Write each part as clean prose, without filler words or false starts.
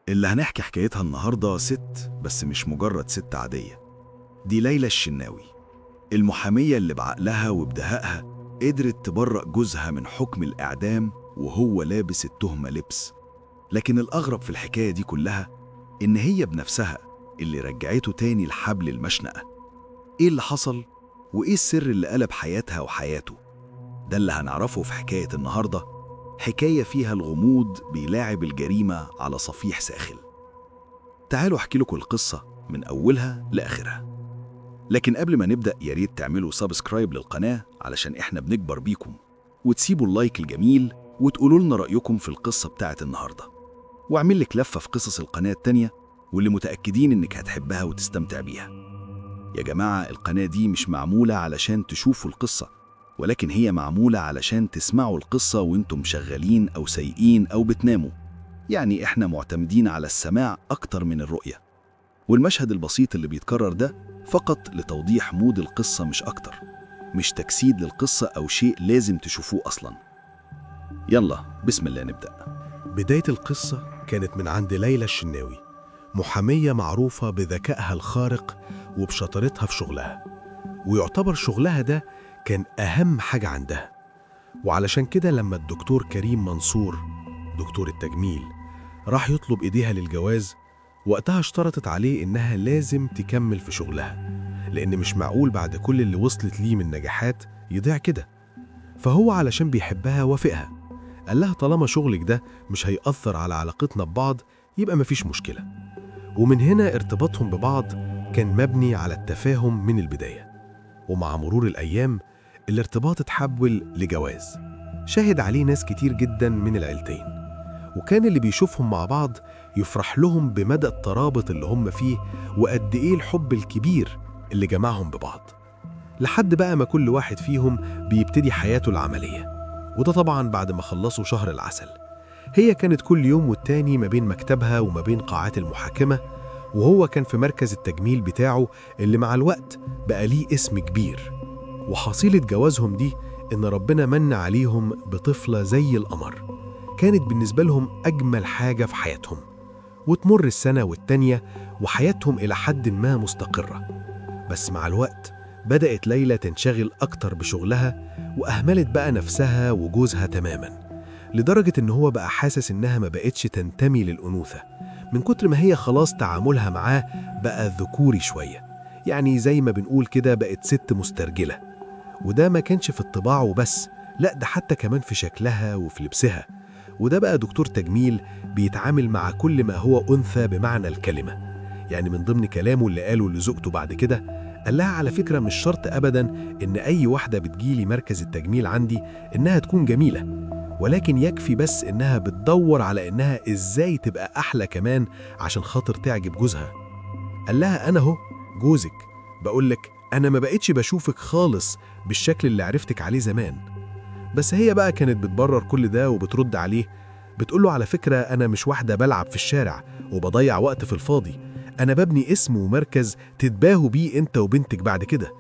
اللي هنحكي حكايتها النهاردة ست، بس مش مجرد ست عادية. دي ليلى الشناوي، المحامية اللي بعقلها وبدهائها قدرت تبرأ جوزها من حكم الإعدام وهو لابس التهمة لبس. لكن الأغرب في الحكاية دي كلها إن هي بنفسها اللي رجعته تاني لحبل المشنقة. إيه اللي حصل؟ وإيه السر اللي قلب حياتها وحياته؟ ده اللي هنعرفه في حكاية النهاردة، حكاية فيها الغموض بيلاعب الجريمة على صفيح ساخن. تعالوا أحكي لكم القصة من أولها لآخرها. لكن قبل ما نبدأ ياريت تعملوا سبسكرايب للقناة علشان إحنا بنكبر بيكم، وتسيبوا اللايك الجميل وتقولوا لنا رأيكم في القصة بتاعت النهاردة، واعمل لك لفة في قصص القناة التانية واللي متأكدين إنك هتحبها وتستمتع بيها. يا جماعة، القناة دي مش معمولة علشان تشوفوا القصة، ولكن هي معمولة علشان تسمعوا القصة وانتم شغالين أو سايقين أو بتناموا. يعني إحنا معتمدين على السماع أكتر من الرؤية، والمشهد البسيط اللي بيتكرر ده فقط لتوضيح مود القصة مش أكتر، مش تجسيد للقصة أو شيء لازم تشوفوه أصلا. يلا بسم الله نبدأ. بداية القصة كانت من عند ليلى الشناوي، محامية معروفة بذكائها الخارق وبشطارتها في شغلها، ويعتبر شغلها ده كان أهم حاجة عندها. وعلشان كده لما الدكتور كريم منصور دكتور التجميل راح يطلب إيديها للجواز، وقتها اشترطت عليه إنها لازم تكمل في شغلها، لأن مش معقول بعد كل اللي وصلت ليه من نجاحات يضيع كده. فهو علشان بيحبها وافقها، قال لها طالما شغلك ده مش هيأثر على علاقتنا ببعض يبقى مفيش مشكلة. ومن هنا ارتباطهم ببعض كان مبني على التفاهم من البداية، ومع مرور الأيام الارتباط اتحول لجواز شاهد عليه ناس كتير جدا من العيلتين، وكان اللي بيشوفهم مع بعض يفرح لهم بمدى الترابط اللي هم فيه وقد إيه الحب الكبير اللي جمعهم ببعض، لحد بقى ما كل واحد فيهم بيبتدي حياته العملية. وده طبعا بعد ما خلصوا شهر العسل. هي كانت كل يوم والتاني ما بين مكتبها وما بين قاعات المحاكمة، وهو كان في مركز التجميل بتاعه اللي مع الوقت بقى ليه اسم كبير. وحصيلة جوازهم دي إن ربنا من عليهم بطفلة زي القمر، كانت بالنسبة لهم أجمل حاجة في حياتهم. وتمر السنة والتانية وحياتهم إلى حد ما مستقرة، بس مع الوقت بدأت ليلى تنشغل أكتر بشغلها، وأهملت بقى نفسها وجوزها تماماً، لدرجة إن هو بقى حاسس إنها ما بقتش تنتمي للأنوثة من كتر ما هي خلاص تعاملها معاه بقى ذكوري شوية، يعني زي ما بنقول كده بقت ست مسترجلة. وده ما كانش في الطباع وبس، لا ده حتى كمان في شكلها وفي لبسها. وده بقى دكتور تجميل بيتعامل مع كل ما هو أنثى بمعنى الكلمة. يعني من ضمن كلامه اللي قاله لزوجته بعد كده، قال لها على فكرة مش شرط أبداً إن أي واحدة بتجيلي مركز التجميل عندي إنها تكون جميلة، ولكن يكفي بس إنها بتدور على إنها إزاي تبقى أحلى كمان عشان خاطر تعجب جوزها. قال لها أنا هو جوزك، بقولك أنا ما بقتش بشوفك خالص بالشكل اللي عرفتك عليه زمان. بس هي بقى كانت بتبرر كل ده وبترد عليه، بتقوله على فكرة أنا مش واحدة بلعب في الشارع وبضيع وقت في الفاضي، أنا ببني اسم ومركز تتباهوا بيه أنت وبنتك بعد كده.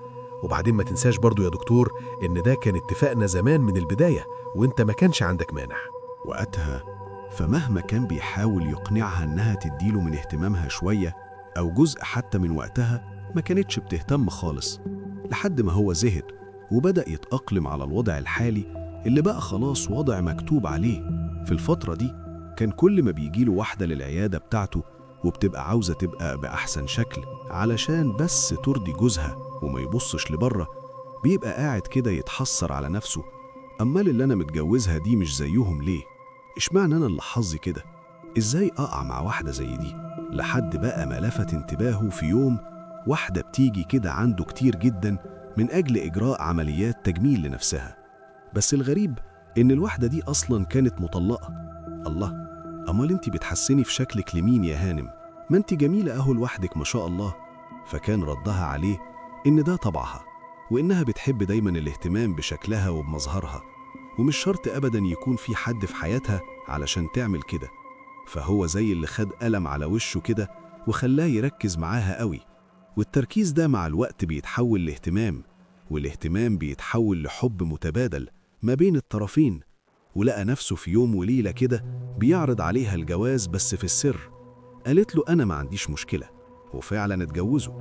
وبعدين ما تنساش برضو يا دكتور إن ده كان اتفاقنا زمان من البداية، وإنت ما كانش عندك مانع. وقتها فمهما كان بيحاول يقنعها إنها تديله من اهتمامها شوية أو جزء حتى من وقتها، ما كانتش بتهتم خالص، لحد ما هو زهق وبدأ يتأقلم على الوضع الحالي اللي بقى خلاص وضع مكتوب عليه. في الفترة دي كان كل ما بيجيله واحدة للعيادة بتاعته وبتبقى عاوزة تبقى بأحسن شكل علشان بس ترضي جوزها وما يبصش لبره، بيبقى قاعد كده يتحسر على نفسه، أمال اللي أنا متجوزها دي مش زيهم ليه؟ إشمعنى أنا اللي حظي كده؟ إزاي أقع مع واحدة زي دي؟ لحد بقى ما لفت انتباهه في يوم واحدة بتيجي كده عنده كتير جدا من أجل إجراء عمليات تجميل لنفسها. بس الغريب إن الواحدة دي أصلاً كانت مطلقة. الله، أمال أنت بتحسني في شكلك لمين يا هانم؟ ما أنت جميلة أهو لوحدك ما شاء الله. فكان ردها عليه إن ده طبعها، وإنها بتحب دايماً الاهتمام بشكلها وبمظهرها، ومش شرط أبداً يكون في حد في حياتها علشان تعمل كده. فهو زي اللي خد قلم على وشه كده وخلاه يركز معاها قوي، والتركيز ده مع الوقت بيتحول لاهتمام، والاهتمام بيتحول لحب متبادل ما بين الطرفين. ولقى نفسه في يوم وليلة كده بيعرض عليها الجواز بس في السر، قالت له أنا ما عنديش مشكلة، وفعلا اتجوزوا.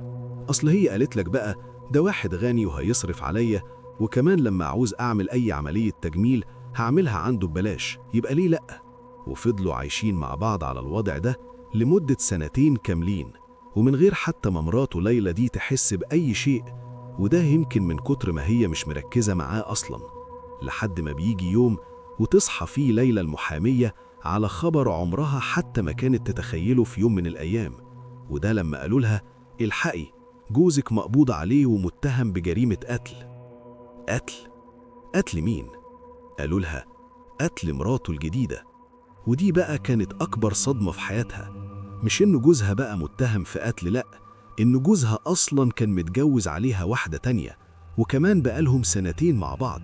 أصل هي قالت لك بقى ده واحد غني وهيصرف عليا، وكمان لما أعوز أعمل أي عملية تجميل هعملها عنده ببلاش، يبقى ليه لأ؟ وفضلوا عايشين مع بعض على الوضع ده لمدة 2 كاملين، ومن غير حتى ما مراته ليلى دي تحس بأي شيء، وده يمكن من كتر ما هي مش مركزة معاه أصلا. لحد ما بيجي يوم وتصحى فيه ليلى المحامية على خبر عمرها حتى ما كانت تتخيله في يوم من الأيام، وده لما قالوا لها الحقي جوزك مقبوض عليه ومتهم بجريمة قتل. قتل؟ قتل مين؟ قالوا لها قتل مراته الجديدة. ودي بقى كانت أكبر صدمة في حياتها، مش إن جوزها بقى متهم في قتل، لأ، إن جوزها أصلاً كان متجوز عليها واحدة تانية، وكمان بقالهم 2 مع بعض.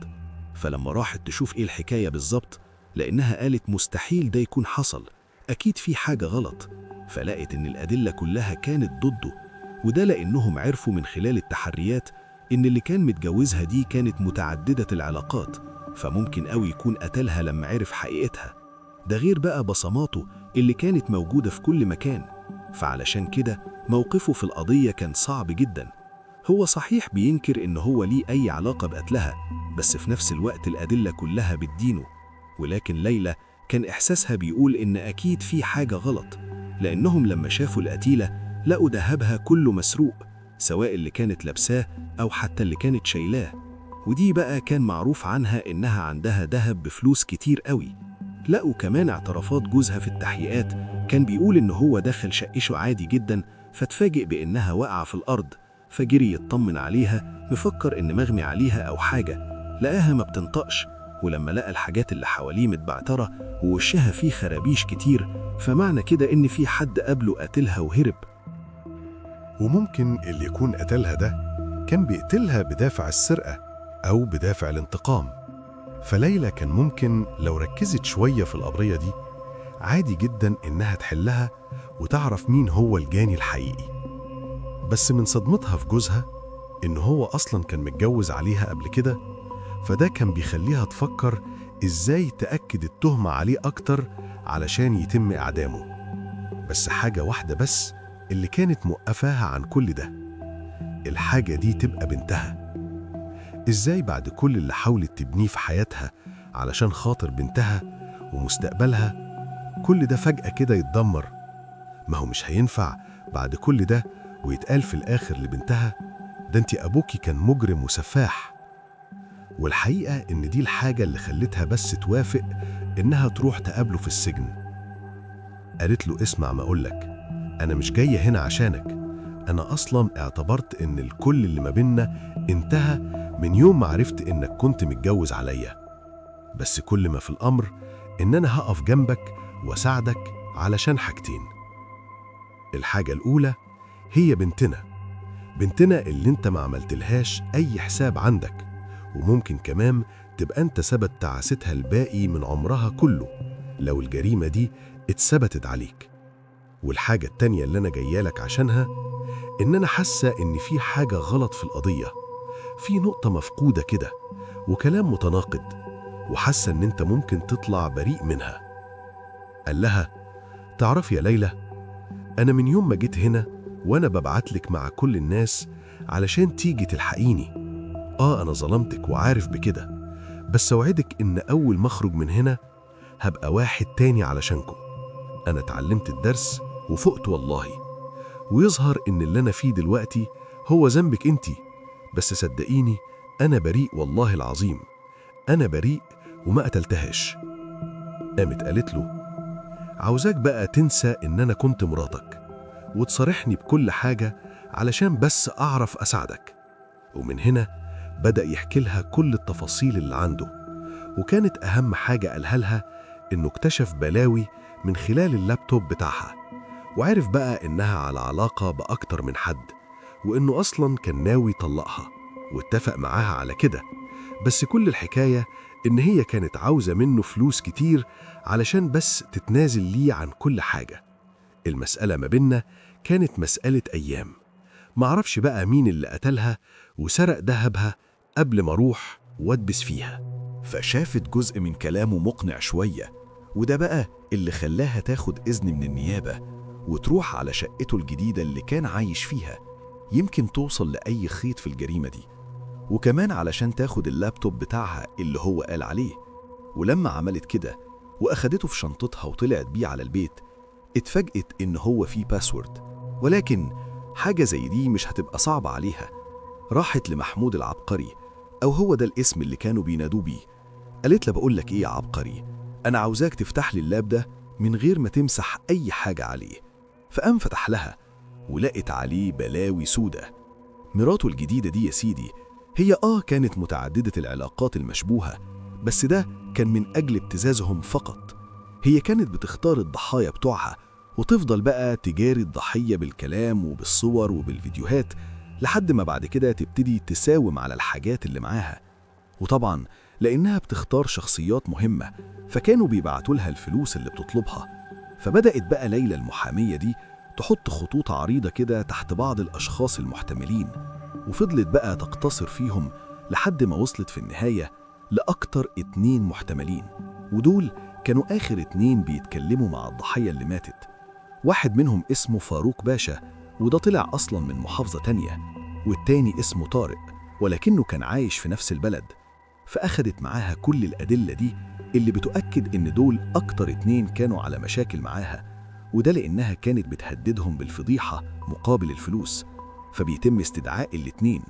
فلما راحت تشوف إيه الحكاية بالظبط، لأنها قالت مستحيل ده يكون حصل، أكيد في حاجة غلط، فلقت إن الأدلة كلها كانت ضده، وده لأنهم عرفوا من خلال التحريات إن اللي كان متجوزها دي كانت متعددة العلاقات، فممكن قوي يكون قتلها لما عرف حقيقتها. ده غير بقى بصماته اللي كانت موجودة في كل مكان. فعلشان كده موقفه في القضية كان صعب جدا. هو صحيح بينكر إن هو ليه أي علاقة بقتلها، بس في نفس الوقت الأدلة كلها بتدينه. ولكن ليلى كان إحساسها بيقول إن أكيد في حاجة غلط، لأنهم لما شافوا القتيلة لقوا دهبها كله مسروق، سواء اللي كانت لابساه أو حتى اللي كانت شايلاه. ودي بقى كان معروف عنها إنها عندها دهب بفلوس كتير قوي. لقوا كمان اعترافات جوزها في التحقيقات، كان بيقول إن هو دخل شقشه عادي جدا، فاتفاجئ بإنها واقعة في الأرض، فجري يطمن عليها مفكر إن مغمي عليها أو حاجة، لقاها ما بتنطقش. ولما لقى الحاجات اللي حواليه متبعترة ووشها فيه خرابيش كتير، فمعنى كده إن في حد قبله قتلها وهرب. وممكن اللي يكون قتلها ده كان بيقتلها بدافع السرقة أو بدافع الانتقام. فليلى كان ممكن لو ركزت شوية في القضية دي عادي جدا إنها تحلها وتعرف مين هو الجاني الحقيقي. بس من صدمتها في جوزها إن هو أصلا كان متجوز عليها قبل كده، فده كان بيخليها تفكر إزاي تأكد التهمة عليه أكتر علشان يتم إعدامه. بس حاجة واحدة بس اللي كانت موقفاها عن كل ده، الحاجة دي تبقى بنتها. إزاي بعد كل اللي حاولت تبنيه في حياتها علشان خاطر بنتها ومستقبلها، كل ده فجأة كده يتدمر؟ ما هو مش هينفع بعد كل ده ويتقال في الآخر لبنتها ده انت أبوكي كان مجرم وسفاح. والحقيقة إن دي الحاجة اللي خلتها بس توافق إنها تروح تقابله في السجن. قالت له اسمع ما أقولك، أنا مش جاية هنا عشانك، أنا أصلاً اعتبرت إن الكل اللي ما بينا انتهى من يوم ما عرفت إنك كنت متجوز عليا. بس كل ما في الأمر إن أنا هقف جنبك وساعدك علشان حاجتين. الحاجة الأولى هي بنتنا اللي انت ما عملتلهاش أي حساب عندك، وممكن كمان تبقى انت سبب تعاستها الباقي من عمرها كله لو الجريمة دي اتثبتت عليك. والحاجة التانية اللي أنا جايالك عشانها إن أنا حاسة إن في حاجة غلط في القضية، في نقطة مفقودة كده وكلام متناقض، وحاسة إن أنت ممكن تطلع بريء منها. قال لها تعرف يا ليلى، أنا من يوم ما جيت هنا وأنا ببعتلك مع كل الناس علشان تيجي تلحقيني. أنا ظلمتك وعارف بكده، بس أوعدك إن أول ما أخرج من هنا هبقى واحد تاني علشانكم. أنا اتعلمت الدرس وفقت والله، ويظهر إن اللي أنا فيه دلوقتي هو ذنبك أنتي، بس صدقيني أنا بريء والله العظيم، أنا بريء وما قتلتهاش. قامت قالت له عاوزاك بقى تنسى إن أنا كنت مراتك وتصارحني بكل حاجة علشان بس أعرف أساعدك. ومن هنا بدأ يحكي لها كل التفاصيل اللي عنده، وكانت أهم حاجة قالها لها إنه اكتشف بلاوي من خلال اللابتوب بتاعها، وعرف بقى إنها على علاقة بأكتر من حد، وإنه أصلاً كان ناوي يطلقها واتفق معاها على كده. بس كل الحكاية إن هي كانت عاوزة منه فلوس كتير علشان بس تتنازل ليه عن كل حاجة. المسألة ما بيننا كانت مسألة أيام، معرفش بقى مين اللي قتلها وسرق دهبها قبل ما أروح وادبس فيها. فشافت جزء من كلامه مقنع شوية، وده بقى اللي خلاها تاخد إذن من النيابة وتروح على شقته الجديدة اللي كان عايش فيها، يمكن توصل لأي خيط في الجريمة دي، وكمان علشان تاخد اللابتوب بتاعها اللي هو قال عليه. ولما عملت كده وأخدته في شنطتها وطلعت بيه على البيت، اتفاجئت إن هو فيه باسورد، ولكن حاجة زي دي مش هتبقى صعبة عليها. راحت لمحمود العبقري، أو هو ده الاسم اللي كانوا بينادوه بيه. قالت له بقول لك إيه يا عبقري، أنا عاوزاك تفتح لي اللاب ده من غير ما تمسح أي حاجة عليه. فقام فتح لها ولقت عليه بلاوي سودة. مراته الجديدة دي يا سيدي هي كانت متعددة العلاقات المشبوهة، بس ده كان من أجل ابتزازهم فقط. هي كانت بتختار الضحايا بتوعها وتفضل بقى تجاري الضحية بالكلام وبالصور وبالفيديوهات، لحد ما بعد كده تبتدي تساوم على الحاجات اللي معاها. وطبعا لأنها بتختار شخصيات مهمة، فكانوا بيبعتوا لها الفلوس اللي بتطلبها. فبدأت بقى ليلى المحامية دي تحط خطوط عريضة كده تحت بعض الأشخاص المحتملين، وفضلت بقى تقتصر فيهم لحد ما وصلت في النهاية لأكتر 2 محتملين، ودول كانوا آخر 2 بيتكلموا مع الضحية اللي ماتت. واحد منهم اسمه فاروق باشا، وده طلع أصلا من محافظة تانية، والتاني اسمه طارق ولكنه كان عايش في نفس البلد. فأخدت معاها كل الأدلة دي اللي بتؤكد إن دول أكتر 2 كانوا على مشاكل معاها، وده لأنها كانت بتهددهم بالفضيحة مقابل الفلوس. فبيتم استدعاء ال2.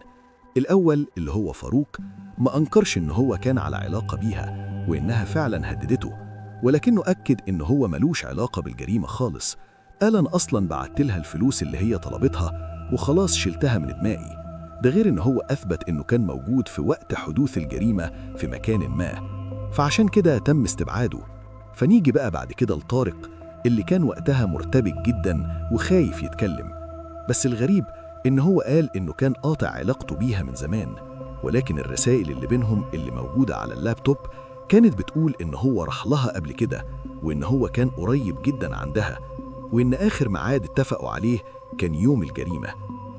الأول اللي هو فاروق ما أنكرش إن هو كان على علاقة بيها وإنها فعلا هددته، ولكنه أكد إن هو ملوش علاقة بالجريمة خالص. قال أنا أصلا بعت لها الفلوس اللي هي طلبتها وخلاص شلتها من دماغي. ده غير إن هو أثبت إنه كان موجود في وقت حدوث الجريمة في مكان ما، فعشان كده تم استبعاده. فنيجي بقى بعد كده لطارق اللي كان وقتها مرتبك جدا وخايف يتكلم، بس الغريب إن هو قال إنه كان قاطع علاقته بيها من زمان، ولكن الرسائل اللي بينهم اللي موجودة على اللابتوب كانت بتقول إن هو راح لها قبل كده، وإن هو كان قريب جدا عندها، وإن آخر ميعاد اتفقوا عليه كان يوم الجريمة.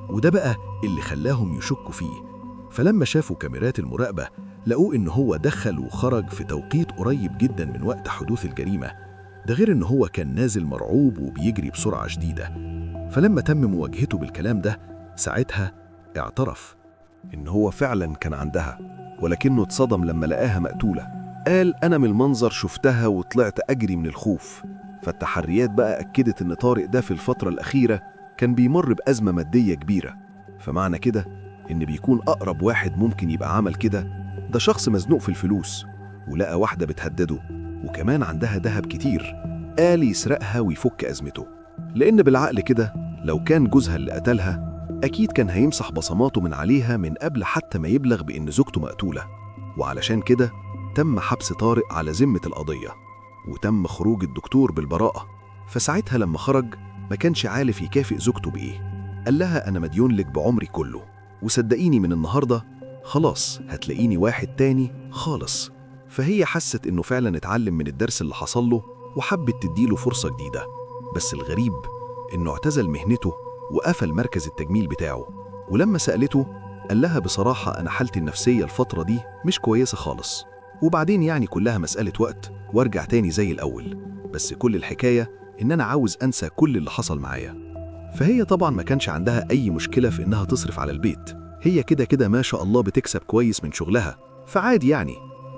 وده بقى اللي خلاهم يشكوا فيه. فلما شافوا كاميرات المراقبة لقوا إن هو دخل وخرج في توقيت قريب جدا من وقت حدوث الجريمة. ده غير إن هو كان نازل مرعوب وبيجري بسرعة شديدة. فلما تم مواجهته بالكلام ده ساعتها اعترف إن هو فعلا كان عندها، ولكنه اتصدم لما لقاها مقتولة. قال أنا من المنظر شفتها وطلعت أجري من الخوف. فالتحريات بقى أكدت إن طارق ده في الفترة الأخيرة كان بيمر بأزمة مادية كبيرة، فمعنى كده إن بيكون أقرب واحد ممكن يبقى عمل كده ده شخص مزنوق في الفلوس، ولقى واحدة بتهدده وكمان عندها دهب كتير، قال يسرقها ويفك أزمته. لأن بالعقل كده لو كان جوزها اللي قتلها أكيد كان هيمسح بصماته من عليها من قبل حتى ما يبلغ بإن زوجته مقتولة. وعلشان كده تم حبس طارق على ذمة القضية، وتم خروج الدكتور بالبراءة. فساعتها لما خرج ما كانش عارف يكافئ زوجته بإيه. قال لها أنا مديون لك بعمري كله، وصدقيني من النهاردة خلاص هتلاقيني واحد تاني خالص. فهي حست إنه فعلا اتعلم من الدرس اللي حصل له وحبت تديله فرصة جديدة. بس الغريب إنه اعتزل مهنته وقفل مركز التجميل بتاعه. ولما سألته قال لها بصراحة أنا حالتي النفسية الفترة دي مش كويسة خالص، وبعدين يعني كلها مسألة وقت وارجع تاني زي الأول، بس كل الحكاية إن أنا عاوز أنسى كل اللي حصل معايا. فهي طبعا ما كانش عندها أي مشكلة في إنها تصرف على البيت، هي كده كده ما شاء الله بتكسب كويس من شغلها، فعادي يعني.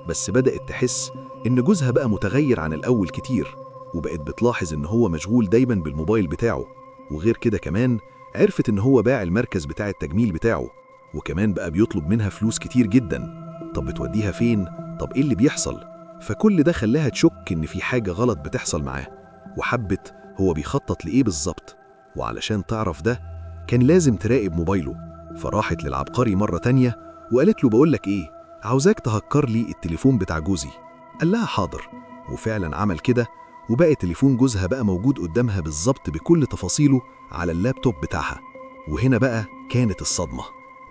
بس بدأت تحس إن جوزها بقى متغير عن الأول كتير، وبقت بتلاحظ إن هو مشغول دايما بالموبايل بتاعه. وغير كده كمان عرفت إن هو باع المركز بتاع التجميل بتاعه، وكمان بقى بيطلب منها فلوس كتير جدا. طب بتوديها فين؟ طب إيه اللي بيحصل؟ فكل ده خلاها تشك إن في حاجة غلط بتحصل معاه، وحبت هو بيخطط لإيه بالظبط. وعلشان تعرف ده كان لازم تراقب موبايله. فراحت للعبقري مرة تانية وقالت له بقولك إيه، عاوزاك تهكر لي التليفون بتاع جوزي. قال لها حاضر، وفعلا عمل كده، وبقى تليفون جوزها بقى موجود قدامها بالظبط بكل تفاصيله على اللابتوب بتاعها. وهنا بقى كانت الصدمة.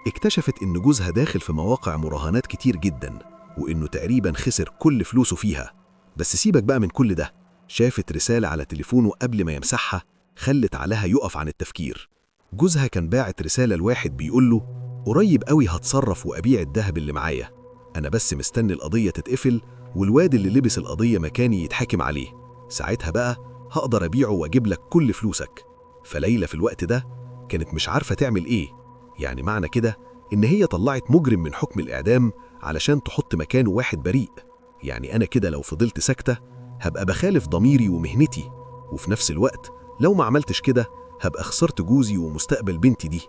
اكتشفت إن جوزها داخل في مواقع مراهنات كتير جدا، وإنه تقريبا خسر كل فلوسه فيها. بس سيبك بقى من كل ده، شافت رسالة على تليفونه قبل ما يمسحها خلت عليها يقف عن التفكير. جوزها كان باعت رسالة لواحد بيقول له قريب قوي هتصرف وأبيع الذهب اللي معايا، أنا بس مستني القضية تتقفل والواد اللي لبس القضية مكاني يتحاكم عليه. ساعتها بقى هقدر أبيعه وأجيب لك كل فلوسك. فليلى في الوقت ده كانت مش عارفة تعمل إيه. يعني معنى كده إن هي طلعت مجرم من حكم الإعدام علشان تحط مكانه واحد بريء. يعني أنا كده لو فضلت ساكتة هبقى بخالف ضميري ومهنتي، وفي نفس الوقت لو ما عملتش كده هبقى خسرت جوزي ومستقبل بنتي دي.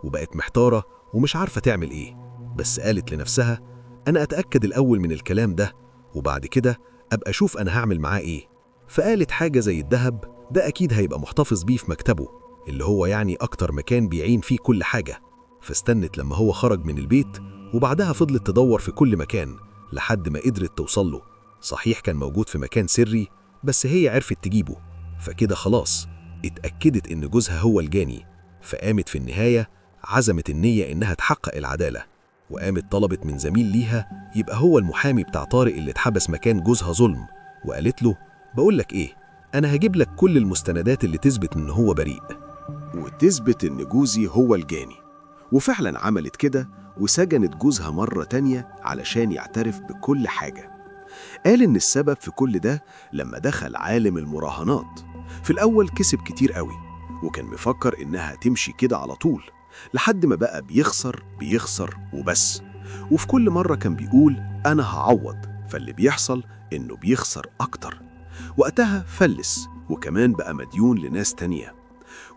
وبقت محتارة ومش عارفة تعمل إيه، بس قالت لنفسها أنا أتأكد الأول من الكلام ده وبعد كده أبقى أشوف أنا هعمل معاه إيه. فقالت حاجة زي الذهب ده أكيد هيبقى محتفظ بيه في مكتبه، اللي هو يعني أكتر مكان بيعين فيه كل حاجة. فاستنت لما هو خرج من البيت، وبعدها فضلت تدور في كل مكان لحد ما قدرت توصل له. صحيح كان موجود في مكان سري، بس هي عرفت تجيبه. فكده خلاص اتأكدت إن جوزها هو الجاني. فقامت في النهاية عزمت النية إنها تحقق العدالة، وقامت طلبت من زميل ليها يبقى هو المحامي بتاع طارق اللي اتحبس مكان جوزها ظلم، وقالت له بقولك إيه، أنا هجيب لك كل المستندات اللي تثبت إن هو بريء وتثبت إن جوزي هو الجاني. وفعلا عملت كده، وسجنت جوزها مرة تانية علشان يعترف بكل حاجة. قال إن السبب في كل ده لما دخل عالم المراهنات. في الأول كسب كتير قوي، وكان مفكر إنها تمشي كده على طول لحد ما بقى بيخسر وبس. وفي كل مرة كان بيقول أنا هعوض، فاللي بيحصل إنه بيخسر أكتر. وقتها فلس، وكمان بقى مديون لناس تانية.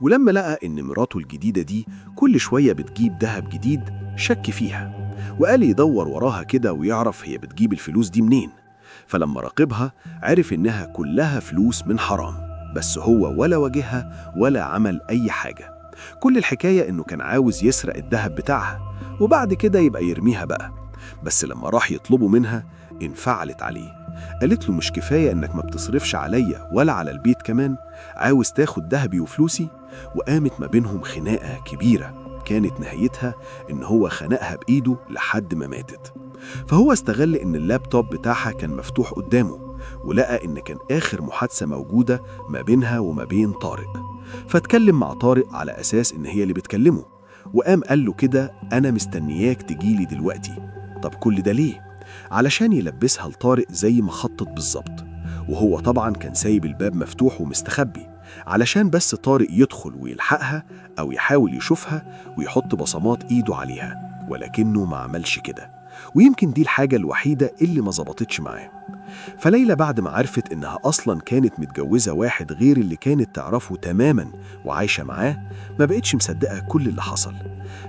ولما لقى إن مراته الجديدة دي كل شوية بتجيب دهب جديد، شك فيها وقال يدور وراها كده ويعرف هي بتجيب الفلوس دي منين. فلما راقبها عرف إنها كلها فلوس من حرام، بس هو ولا واجهها ولا عمل أي حاجة. كل الحكاية إنه كان عاوز يسرق الدهب بتاعها وبعد كده يبقى يرميها بقى. بس لما راح يطلبه منها انفعلت عليه، قالت له مش كفاية إنك ما بتصرفش عليا ولا على البيت كمان عاوز تاخد دهبي وفلوسي؟ وقامت ما بينهم خناقة كبيرة كانت نهايتها إن هو خنقها بإيده لحد ما ماتت. فهو استغل إن اللابتوب بتاعها كان مفتوح قدامه، ولقى إن كان آخر محادثة موجودة ما بينها وما بين طارق. فاتكلم مع طارق على أساس إن هي اللي بتكلمه، وقام قال له كده أنا مستنياك تجيلي دلوقتي. طب كل ده ليه؟ علشان يلبسها لطارق زي ما خطط بالظبط. وهو طبعا كان سايب الباب مفتوح ومستخبي علشان بس طارق يدخل ويلحقها أو يحاول يشوفها ويحط بصمات إيده عليها، ولكنه ما عملش كده. ويمكن دي الحاجة الوحيدة اللي ما ظبطتش معاه. فليلى بعد ما عرفت إنها أصلاً كانت متجوزة واحد غير اللي كانت تعرفه تماماً وعايشة معاه، ما بقتش مصدقة كل اللي حصل.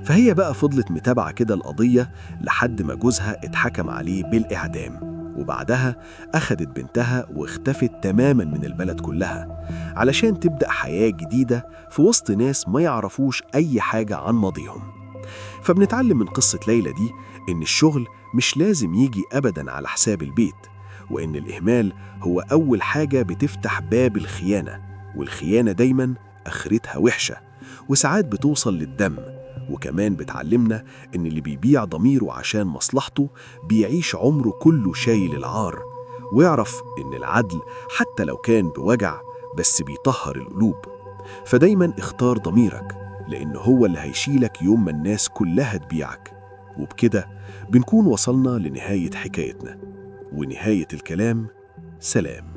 فهي بقى فضلت متابعة كده القضية لحد ما جوزها اتحكم عليه بالإعدام، وبعدها أخدت بنتها واختفت تماماً من البلد كلها علشان تبدأ حياة جديدة في وسط ناس ما يعرفوش أي حاجة عن ماضيهم. فبنتعلم من قصة ليلى دي إن الشغل مش لازم يجي أبداً على حساب البيت، وإن الإهمال هو أول حاجة بتفتح باب الخيانة، والخيانة دايماً آخرتها وحشة وساعات بتوصل للدم. وكمان بتعلمنا إن اللي بيبيع ضميره عشان مصلحته بيعيش عمره كله شايل العار، ويعرف إن العدل حتى لو كان بوجع بس بيطهر القلوب. فدايماً اختار ضميرك، لأن هو اللي هيشيلك يوم ما الناس كلها تبيعك. وبكده بنكون وصلنا لنهاية حكايتنا، ونهاية الكلام سلام.